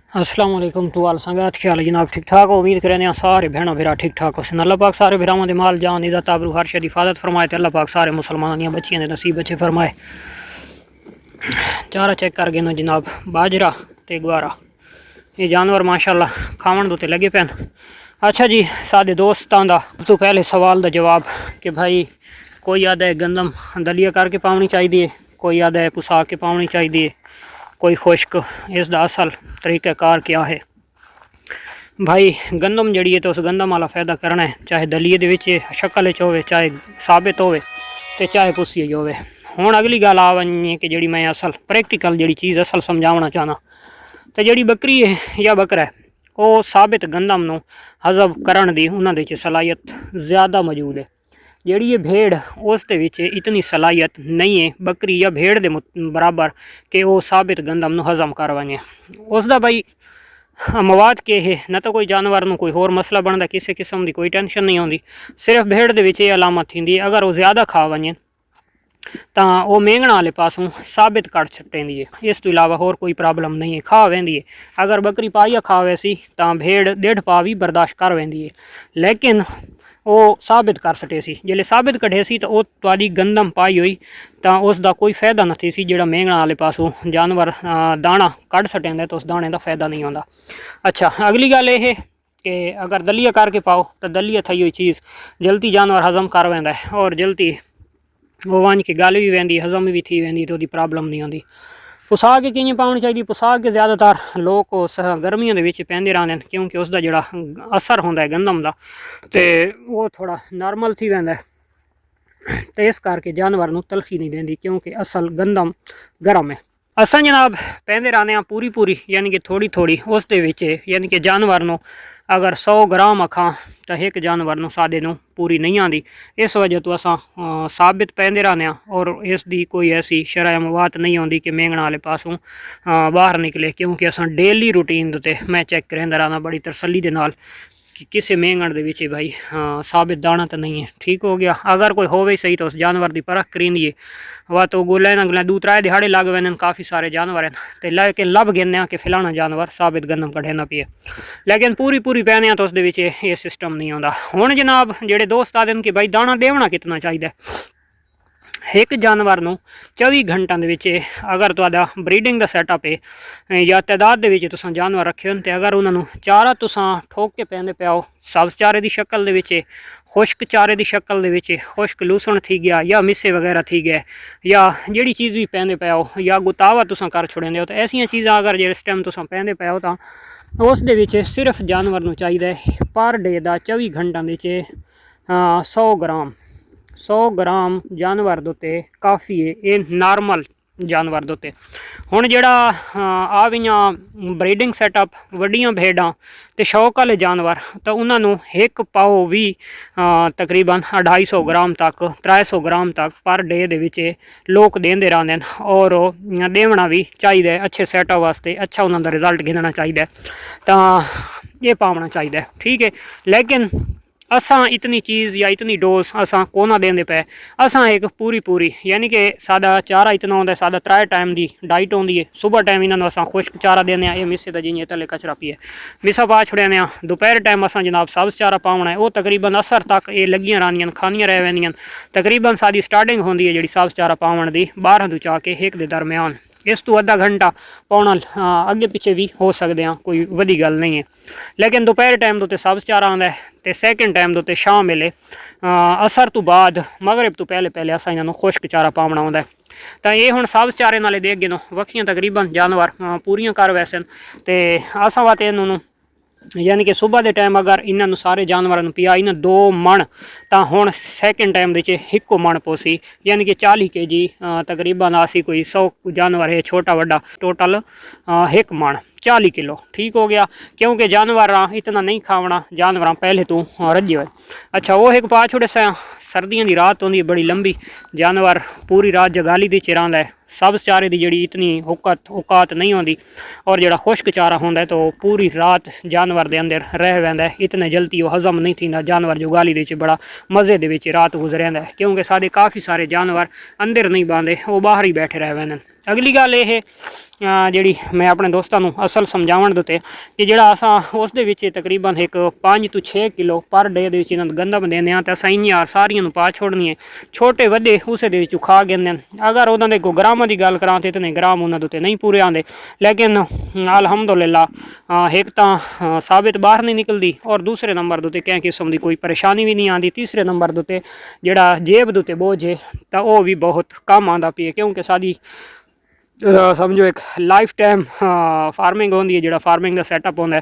अस्सलाम वालेकुम टू आल संगत ख्याल जनाब ठीक ठाक उम्मीद करें सारे भैन भरा ठीक ठाक हो अल्लाह पाक सारे भरावां दे माल जान इज़्ज़त आबरू हर शे दी हिफाजत फरमाए ते अल्लाह पाक सारे मुसलमानां दी बच्चियां दे नसीब अच्छे फरमाए। चारा चेक कर गए जनाब बाजरा ते गुआरा ये जानवर माशाल्लाह खावन दे लगे पैन। अच्छा जी साडे दोस्तां दा तो पहले सवाल दा जवाब कि भाई कोई आदा है गंदम दलिया करके पाउनी चाहिए, कोई आदा है पुसा के पाउनी चाहिए, कोई खुश्क, इसका असल तरीक़ाकार क्या है। भाई गंदम जड़ी है तो उस गंदम वाला फायदा करना है, चाहे दलिए दे विच शक्ल होवे, चाहे साबित होवे ते चाहे पुसी होवे। हुण अगली गल आ वनी कि जड़ी मैं असल प्रैक्टिकल जड़ी चीज़ असल समझावना चाहना तो जड़ी बकरी है या बकरा है वो साबित गंदम नूं हज़म करन दी उन्हां दे च सलाहियत ज़्यादा मौजूद है। जड़ी ये भेड़ उस दे विच इतनी सलाहियत नहीं है बकरी या भेड़ दे बराबर कि वो साबित गंदम नूं हज़म कर वने। उसदा भाई मवाद के है न तो कोई जानवर नूं कोई होर मसला बनता, किसी किस्म की कोई टेंशन नहीं आती। सिर्फ भेड़ दे विच ये अलामत थींदी है अगर वो ज़्यादा खा वने तो वह मेंगण वाले पासों साबित कट छट्टेंदी है। इस तो इलावा होर कोई प्रॉब्लम नहीं है, खा वेंदी है। अगर बकरी पाइया खा वैसी तो भेड़ 1.5 पा भी बर्दाश्त कर वेंदी है, लेकिन वो साबित कर सटे सी जिले साबित कटे सी तो तुहाडी गंदम पाई हुई तो उसका कोई फायदा नहीं सी। जो मेंगण वाले पासों जानवर दाना कढ़ सटेंदा तो उस दाने का फायदा नहीं आता। अच्छा अगली गल यह है कि अगर दलिया करके पाओ तो दलिया थी हुई चीज़ जल्दी जानवर हज़म कर वेंदा है और जल्दी वो वंज के गल भी वैंदी हज़म भी थी वैंदी तो प्रॉब्लम नहीं आती। पुसा के किएं पाउनी चाहिए, पुसा के ज़्यादातर लोग उस गर्मियों के विच पैंदे रहिंदे ने क्योंकि उसका जिहड़ा असर होंदा है गंदम का तो वो थोड़ा नॉर्मल थी वैंदा है तो इस करके जानवर नूं तलखी नहीं देंदी क्योंकि असल गंदम गर्म है। असां जनाब पैंदे रहने पूरी पूरी यानी कि थोड़ी थोड़ी उस दे विच यानी कि जानवर नूं अगर 100 ग्राम अखां तो एक जानवर नूं साडे नूं पूरी नहीं आती। इस वजह तो असां साबित पैंदे रहने और इसकी कोई ऐसी शरह मवात नहीं आती कि मेंगण वाले पासों बाहर निकले क्योंकि असां डेली रूटीन ते मैं चेक करेंदा रहना बड़ी तसल्ली दे नाल कि किसी मेंगण दे विच भाई साबित दाना तो नहीं है। ठीक हो गया, अगर कोई होवे सही तो उस जानवर की परख करींदी वह तो गोले ना गले 2-3 दिहाड़े लग वेंदे काफ़ी सारे जानवर हैं तो लेकिन लब गिनने कि फलाना जानवर साबित गंदम कढ़े ना पिए, लेकिन पूरी पूरी पैने तो उस ये सिस्टम नहीं आता। हुण जनाब जेडे दोस्त आदे कि भाई दाना देवना कितना चाहिए, एक जानवर नूं 24 घंटों के अगर तुहाडा ब्रीडिंग का सैटअप है या तादाद के तुसां जानवर रखे हो तो अगर उन्होंने चारा तुसां ठोक के पैंदे पाओ सब्ज़ चारे की शक्ल के खुश्क चारे की शक्ल के खुश्क लूसण थी गया या मिस्से वगैरह थी गए या जिहड़ी चीज़ भी पैंदे पाओ या गुतावा तुसां कर छुड़ेंदे हो तो ऐसियां चीज़ां अगर जिस टाइम तुसां पैंदे पाओ तो उस दे विच सिर्फ जानवर नूं चाहिए पर डे का 24 घंटों के 100 ग्राम जानवर दोते काफ़ी है, ये नॉर्मल जानवर दोते। हुण जिहड़ा आवियां ब्रीडिंग सैटअप वड्डियां भेड़ां ते शौक वाले जानवर तो उन्होंने एक पाओ भी तकरीबन 250 ग्राम तक 300 ग्राम तक पर डे दे विच लोग देंदे रहंदे ने और देवना भी चाहिए अच्छे सैटअप वास्ते, अच्छा उन्होंने रिजल्ट गिनना चाहिए तो ये पावना चाहिए। ठीक है, लेकिन असां इतनी चीज़ या इतनी डोज असां कोना देंदे पे। असां एक पूरी पूरी यानी कि सादा चारा इतना होंदा है, सादा 3 टाइम की डाइट होंदी है। सुबह टाइम इन्होंने असां खुश्क चारा देने ये मिस्से दा जियां तले कचरा पिए मिसा पा छुड़ने। दोपहर टाइम असां जनाब सब्ज़ चारा पावना है वो तकरीबन असर तक ये लगियां रहिंदियां खानियां रह वेंदियां। तकरीबन साडी स्टार्टिंग होंदी है जी सब्ज़ चारा पावन की 12 तो चाह के 1 के दरम्यान, इस तो अद्धा घंटा पौना अगे पिछे भी हो सकते हैं, कोई वड्डी गल नहीं है। लेकिन दोपहर टाइम तो सब्ज़ चारा आंदा है तो सैकेंड टाइम तो शाम वेले असर तो बाद मगरिब तो पहले पहले असां इन्होंने खुश्क चारा पावना आंदा है। तो ये हुण सब्ज़ चारे नाले दे अगे वक्खियां तकरीबन जानवर पूरियां कर वैसन तो असां वास्ते इन्होंने यानी कि सुबह के टाइम अगर इन्होंने सारे जानवरों पिया इन्हें 2 मण तो हुण सैकेंड टाइम के 1 मण पोसी यानी कि 40 kg तकरीबन आसी कोई 100 जानवर है छोटा वड्डा टोटल 1 मण 40 किलो। ठीक हो गया, क्योंकि जानवर इतना नहीं खावना, जानवर पहले तो रजे हुए। अच्छा वो एक पा छोड़े सर्दियों की रात होंगी बड़ी लंबी, जानवर पूरी रात जगाली दी चिरांदा है। सब्ज़ चारे की जी इतनी औकात नहीं होती और जो खुश्क चारा होंदा है तो पूरी रात जानवर के अंदर रह वैंदा है, इतने जल्दी वो हज़म नहीं थींदा। जानवर जो गाली दे बड़ा मज़े दे रात गुजरेंदा है क्योंकि साढ़े काफ़ी सारे जानवर अंदर नहीं बांधे वो बाहर ही बैठे रह वैंदे। अगली गल ये ਜਿਹੜੀ मैं अपने दोस्तों ਨੂੰ ਅਸਲ ਸਮਝਾਉਣ ਦੇ ਉੱਤੇ ਕਿ ਜਿਹੜਾ ਅਸਾਂ ਉਸ ਦੇ ਵਿੱਚ ਤਕਰੀਬਨ ਇੱਕ 5 ਤੋਂ 6 ਕਿਲੋ ਪਰ ਡੇ ਦੇ ਵਿੱਚ ਇਹਨਾਂ ਨੂੰ ਗੰਦਮ ਦਿੰਦੇ ਹਾਂ ਤਾਂ ਅਸਾਂ ਇੰਨੀਆਂ ਸਾਰੀਆਂ ਨੂੰ ਪਾ ਛੋੜਨੀ ਹੈ ਛੋਟੇ ਵੱਡੇ ਉਸੇ ਦੇ ਵਿੱਚ ਖਾ ਗਏ ਅਗਰ ਉਹਨਾਂ ਦੇ ਕੋ ਗ੍ਰਾਮਾਂ ਦੀ ਗੱਲ ਕਰਾਂ ਤੇ ਇਤਨੇ ਗ੍ਰਾਮ ਉਹਨਾਂ ਦੇ ਉੱਤੇ ਨਹੀਂ ਪੂਰੇ ਆਉਂਦੇ ਲੇਕਿਨ ਅਲਹਮਦੁਲਿਲਾ ਇੱਕ ਤਾਂ ਸਾਬਿਤ ਬਾਹਰ ਨਹੀਂ ਨਿਕਲਦੀ ਔਰ ਦੂਸਰੇ ਨੰਬਰ ਦੇ ਉੱਤੇ ਕਿਸੇ ਕਿਸਮ ਦੀ ਕੋਈ ਪਰੇਸ਼ਾਨੀ ਵੀ ਨਹੀਂ ਆਉਂਦੀ ਤੀਸਰੇ ਨੰਬਰ ਦੇ ਉੱਤੇ ਜਿਹੜਾ ਜੇਬ ਦੇ ਉੱਤੇ ਬੋਝ ਹੈ ਤਾਂ ਉਹ ਵੀ ਬਹੁਤ ਕੰਮ ਆਉਂਦਾ ਪਈ ਕਿਉਂਕਿ ਸਾਡੀ समझो एक लाइफ टाइम फार्मिंग होंगी है, जो फार्मिंग का सैटअप होंगे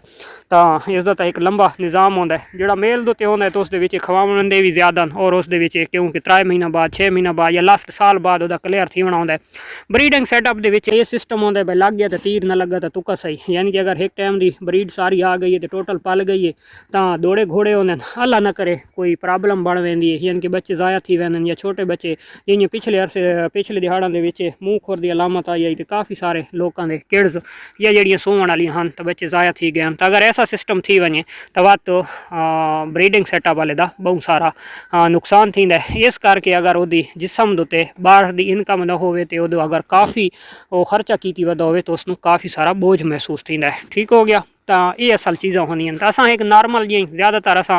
तो इसका तो एक लंबा निज़ाम होंगे जो मेल के उत्ते होंगे तो उसके खवावन दे भी ज़्यादा और उस क्योंकि 3 महीना बाद 6 महीना बाद या लास्ट साल बाद वह क्लियर थी होना होंगे। ब्रीडिंग सैटअप के ये सिस्टम होंगे भाई लग गया तो तीर ना लगा तो तुक्का सही यानी कि अगर एक टाइम की ब्रीड सारी आ गई है तो टोटल पल गई है तो दौड़े घोड़े होंगे अल्लाह ना करे कोई प्रॉब्लम बन वेंदी है यानी कि बच्चे ज़ाया थी वैन या छोटे बच्चे जियां पिछले दिहाड़ों के मूँह खुर की अलामत आई तो काफ़ी सारे लोगों के किड्स या जड़ियाँ सूवन वाली हैं तो बच्चे ज़ाया थी गए तो अगर ऐसा सिस्टम थी वने तो वह तो ब्रीडिंग सैटअप वाले का बहुत सारा नुकसान थी इस करके अगर वो जिसम के बाहर की इनकम ना हो तो अगर काफ़ी वो खर्चा की वह हो तो उसको काफ़ी सारा बोझ महसूस थी ठीक हो गया। तो ये असल चीज़ा होंगे तो असा एक नॉर्मल जी ज़्यादातर असा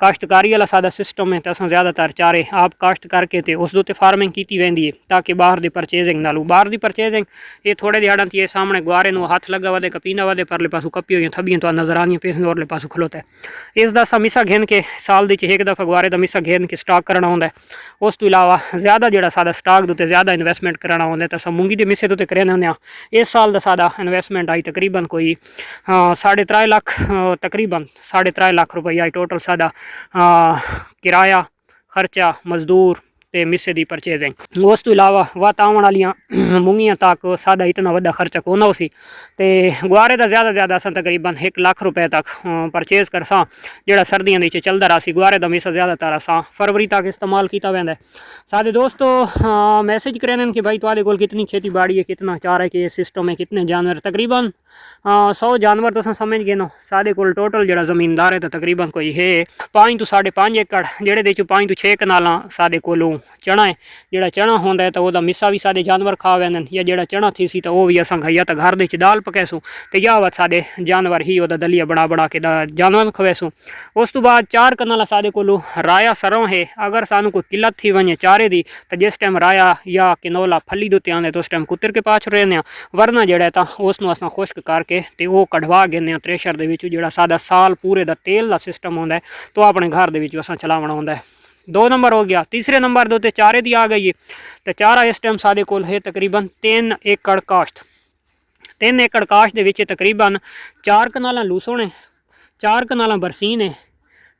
काश्तकारी वाला सादा सिस्टम है तो असा ज़्यादातर चारे आप काश्त करके तो उस उत्ते फार्मिंग की वेंदी है ताकि बाहर की परचेजिंग नालू बाहर की परचेजिंग ये थोड़े दिहाड़ा ये सामने गुआरे में हाथ लगा वे कपीना वे परले पासों कपी हुई थबियां तो नजर आनी पेस औरले पासों खलोता है इसका असा मिसा घेन के साल के एक दफ़ा गुआरे का मिसा घेन के स्टॉक करना होंगे उस तो इलावा ज़्यादा जो सादा स्टॉक के ज़्यादा इन्वेस्टमेंट कराना होंगे तो असा मूंगी के मिसे तो कराने होंगे इस साल का सादा इन्वेस्टमेंट आई तकरीबन कोई 3.5 लाख तकरीबन 3.5 लाख रुपया टोटल सादा किराया खर्चा मजदूर ते मिसे की परचेजिंग उस तो इलावा वत आवन वालियाँ मूंगियां तक सादा इतना वड्डा खर्चा कोना हो सी ते गुआरे का ज़्यादा असा तकरीबन 1 लाख रुपए तक परचेज कर सा जो सर्दियों के चलता रहा सी गुआरे का मिसा ज़्यादातर असा फरवरी तक इस्तेमाल किया वैंदा सारे दोस्तों मैसेज करें कि भाई तुहाडे कोल कितनी खेती बाड़ी है कितना चारा है कि सिस्टम है कितने जानवर तकरीबन 100 जानवर तो समझ गए ना साढ़े को टोटल जो जमीनदार है तो तकरीबन कोई है 5 तो 5.5 एकड़ जेड़े 5 तो 6 कनाल साढ़े कोलों चना है जोड़ा चना होंदा है तो वह मिसा भी साढ़े जानवर खा वैन या जो चना थी सी तो वह भी असा या तो घर के दाल पकैसूँ तो या वह साढ़े जानवर ही वह दलिया बना के जानवर खवैसूँ उस तो बाद 4 कनाल साढ़े को राया सरों है अगर सानू कोई किल्लत थी वे चारे की तो जिस टाइम राया या किनोला फली दुते आने तो उस टाइम कुतर के पाछ रहे वरना जोड़ा तो उसनों अस खुश्क करके तो वो कढ़वा गए थ्रेशर के जो सादा साल पूरे का तेल का सिस्टम होंगे तो अपने घर के असा चलावना होंगे 2 नंबर हो गया। तीसरे नंबर दो तो चारे दी आ गई है तो चारा इस टाइम साढ़े कोल है तकरीबन 3 एकड़ काश्त 3 एकड़ काश्त के तकरीबन 4 कनाल लूसों ने 4 कनाल बरसीन है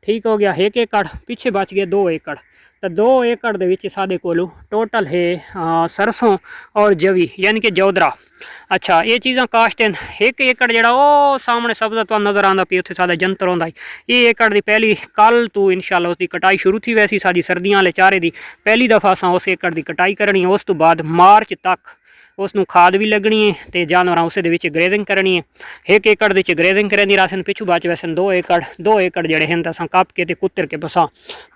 ठीक हो गया 1 एकड़ पिछे बच गए 2 एकड़ तो 2 एकड़ के साढ़े कोल टोटल है सरसों और जवी यानी कि जौदरा अच्छा ये चीज़ा काश्त हैं 1 एकड़ जो सामने सब्ज़ा तो नज़र आता पी उत्थे सादा जंतर होंदा ये एकड़ की पहली कल तो इंशाल्लाह उसकी कटाई शुरू थी वैसी साड़ी सर्दियां वाले चारे की पहली दफ़ा असा उस एकड़ की कटाई करनी है उस तो बाद मार्च तक उसनू खाद भी लगनी है तो जानवर उस ग्रेजिंग करनी है 1 एकड़ के ग्रेजिंग करें रासन पिछू बच वैसे 2 एकड़ जड़े हैं तो असा कप के कुतर के बसा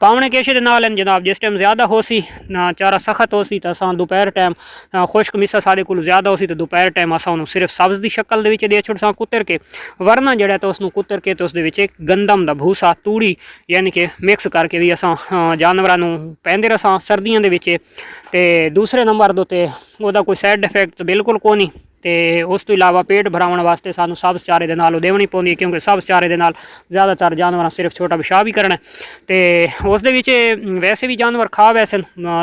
पावने किश दे नाल जनाब जिस टाइम ज़्यादा हो सी ना चारा सख्त हो सी तो असा दोपहर टाइम खुश्क मिसा साढ़े को ज़्यादा हो सी तो दोपहर टाइम असा उन्होंने सिर्फ सब्ज़ की शक्ल दे छुड़सा कुतर के वरना जड़ा तो उसनू कुतर के तो उस गंदम का भूसा तूड़ी यानी कि मिक्स करके भी असा जानवरों पैंदे रसा सर्दियों के दूसरे नंबर दोते ਉਹਦਾ कोई साइड इफेक्ट तो बिल्कुल को नहीं तो उस तो इलावा पेट भरावन वास्ते सानू सब चारे के नाल देवनी पौंदी क्योंकि सब चारे के नाल ज़्यादातर जानवर सिर्फ छोटा पेशाब ही करना तो उस वैसे भी जानवर खा वैसे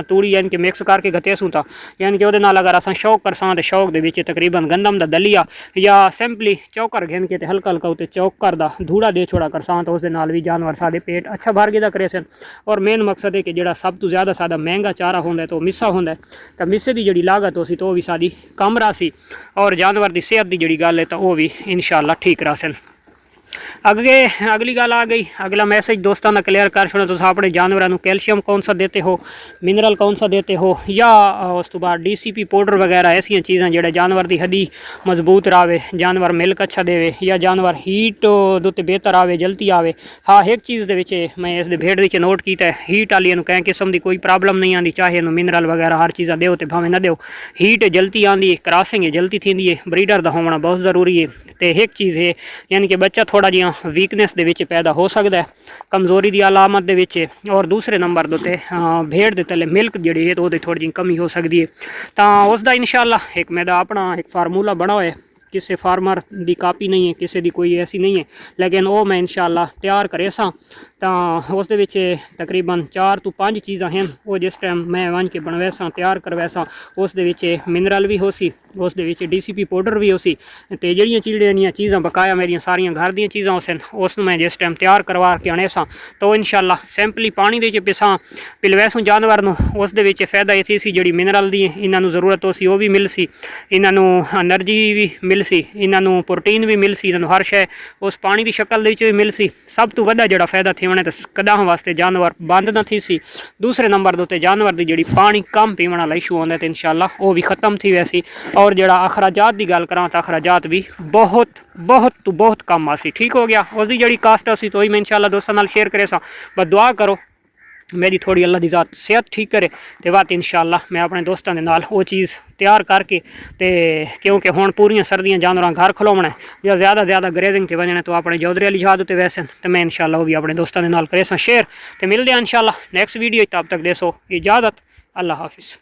तूड़ी यानी कि मिक्स करके गतेसूँ था यानी कि वो अगर अस शौक करसा तो शौक के तकरीबन गंदम का दलिया या सिंपली चौकर घेन के हल्का हल्का उत्ते चौकर का धूड़ा दे छोड़ा करसा तो उस भी जानवर साढ़े पेट अच्छा भर गया करे सन और मेन मकसद है कि जो सब तो ज़्यादा सादा महंगा चारा होंगे तो मिसा होंगे तो मिसे की जी लागत हो सी तो भी साड़ी कम रहा सी और जानवर की सेहत की जी गल है तो वह भी इंशाअल्लाह ठीक रहा सन। अगे अगली गल आ गई, अगला मैसेज दोस्तों का क्लियर कर छोड़ो, तुम अपने जानवरों को कैल्शियम कौन सा देते हो, मिनरल कौन सा देते हो, या उस तो बाद DCP पाउडर वगैरह ऐसी चीज़ां जो जानवर की हड्डी मजबूत रहे, जानवर मिल्क अच्छा देवे, या जानवर हीट उत्ते बेहतर आवे, जल्दी आवे। हाँ एक चीज़ के मैं इस भेड़ के नोट किया है, हीट वाली कहीं किस्म की कोई प्रॉब्लम नहीं आती, चाहे इन्हू मिनरल वगैरह हर चीज़ दो तो भावें न दो, हीट जल्दी आती है, क्रॉसिंग जल्दी थी है, ब्रीडर का होना बहुत ज़रूरी है। तो एक चीज़ है यानी कि बच्चा थोड़ा जिहा वीकनेस के पैदा हो सकता है, कमज़ोरी की अलामत के, और दूसरे नंबर दोते भेड़ के तले मिल्क जी है तो थोड़ी जी कमी हो सकती है। तो उसका इंशाअल्लाह एक मेरा अपना एक फार्मूला बना हुआ है, किसी फार्मर की कापी नहीं है, किसी की कोई ऐसी नहीं है, लेकिन वो मैं इंशाअल्लाह तैयार करे सा। तो उस तकरीबन 4 तो 5 चीज़ा हैं वो जिस टाइम मैं वन के बनवैसा तैयार करवैसा, उस मिनरल भी हो सी, उस DCP पाउडर भी हो सी, तो जड़ियाँ चिड़ियाँ चीज़ां बकाया मेरिया सारिया घर दी चीज़ां उस मैं जिस टाइम तैयार करवा के आने सा, तो इंशाअल्लाह सैंपली पानी के पिसा पिलवैसूँ जानवर नूं, उस फायदा ये थी सी जी मिनरल दी इन्हों ज़रूरत हो सी वो भी मिल सी, इन्हों एनर्जी भी मिल सी, इन्हों प्रोटीन भी मिल सी, इन्हों हर शय उस पानी की शक्ल भी मिल सी। सब तो वड्डा जिहड़ा फायदा थी तो कदां वास्ते जानवर बंद न थी सी। दूसरे नंबर के उत्ते जानवर की जी पानी कम पीवन वाला इशू आता तो इंशाअल्लाह वो भी खत्म थी वैसी। और जड़ा अखराजात की गल करा तो अखराजात भी बहुत बहुत तो बहुत कम आसी, ठीक हो गया। उसकी जी कास्ट आसी तो ही मैं इंशाअल्लाह दोस्तों नाल शेयर करे सा, बस दुआ करो मेरी थोड़ी अल्लाह दी ज़ात सेहत ठीक करे तो बात इंशाअल्लाह मैं अपने दोस्तों के नाल वो चीज़ तैयार करके, तो क्योंकि हुण पूरियां सर्दियां जानवर घर खलोवना है या ज़्यादा ग्रेजिंग ते वजने तो अपने जौधरी अली जहाद उत्ते वैसे तो मैं इंशाअल्लाह वो भी अपने दोस्तों के नाल करे सा शेयर। तो मिलते हैं इंशाअल्लाह नेक्स्ट वीडियो, तब तक देसो इजाज़त, अल्लाह हाफिज़।